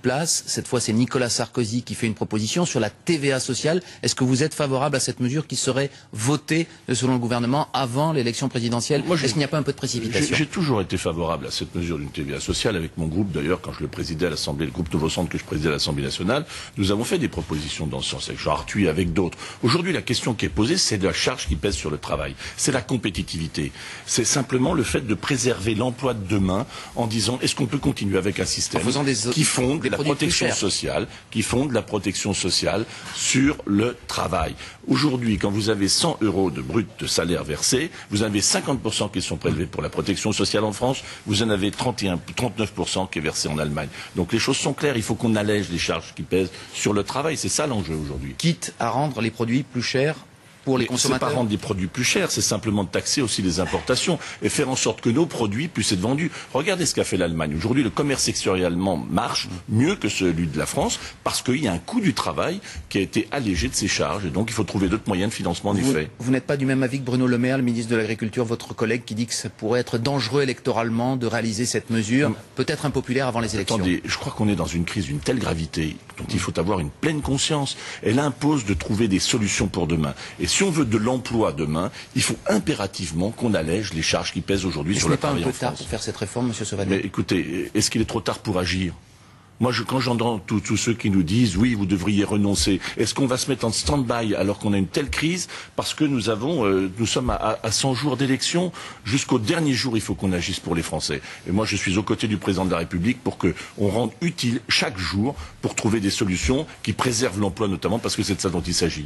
place. Cette fois, c'est Nicolas Sarkozy qui fait une proposition sur la TVA sociale. Est-ce que vous êtes favorable à cette mesure qui serait votée, selon le gouvernement, avant l'élection présidentielle? Est-ce qu'il n'y a pas un peu de précipitation? J'ai toujours été favorable à cette mesure d'une TVA sociale. Avec mon groupe, d'ailleurs, quand je le présidais à l'Assemblée, le groupe Nouveau Centre que je présidais à l'Assemblée nationale, nous avons fait des propositions dans ce sens, avec Jean Arthuis, avec d'autres. Aujourd'hui, la question qui est posée, c'est de la charge qui pèse sur le travail. C'est la compétitivité. C'est simplement le fait de préserver l'emploi de demain en disant, est-ce qu'on peut continuer avec un système qui fonde la protection sociale, sur le travail. Aujourd'hui, quand vous avez 100 € de brut de salaire versé, vous en avez 50% qui sont prélevés pour la protection sociale en France, vous en avez 39% qui est versé en Allemagne. Donc les choses sont claires, il faut qu'on allège les charges qui pèsent sur le travail, c'est ça l'enjeu aujourd'hui. Quitte à rendre les produits plus chers pour les consommateurs. C'est pas rendre des produits plus chers, c'est simplement de taxer aussi les importations et faire en sorte que nos produits puissent être vendus. Regardez ce qu'a fait l'Allemagne. Aujourd'hui, le commerce extérieur allemand marche mieux que celui de la France parce qu'il y a un coût du travail qui a été allégé de ses charges et donc il faut trouver d'autres moyens de financement en effet. Vous n'êtes pas du même avis que Bruno Le Maire, le ministre de l'Agriculture, votre collègue, qui dit que ça pourrait être dangereux électoralement de réaliser cette mesure, peut-être impopulaire avant les élections. Attendez, je crois qu'on est dans une crise d'une telle gravité dont il faut avoir une pleine conscience. Elle impose de trouver des solutions pour demain. Et si on veut de l'emploi demain, il faut impérativement qu'on allège les charges qui pèsent aujourd'hui sur le travail en France. Ce n'est pas un peu tard pour faire cette réforme, Monsieur Sauvadet? Mais écoutez, est-ce qu'il est trop tard pour agir? Moi, quand j'entends tous ceux qui nous disent « oui, vous devriez renoncer », est-ce qu'on va se mettre en stand-by alors qu'on a une telle crise parce que nous sommes à 100 jours d'élection? Jusqu'au dernier jour, il faut qu'on agisse pour les Français. Et moi, je suis aux côtés du président de la République pour qu'on rende utile chaque jour pour trouver des solutions qui préservent l'emploi notamment parce que c'est de ça dont il s'agit.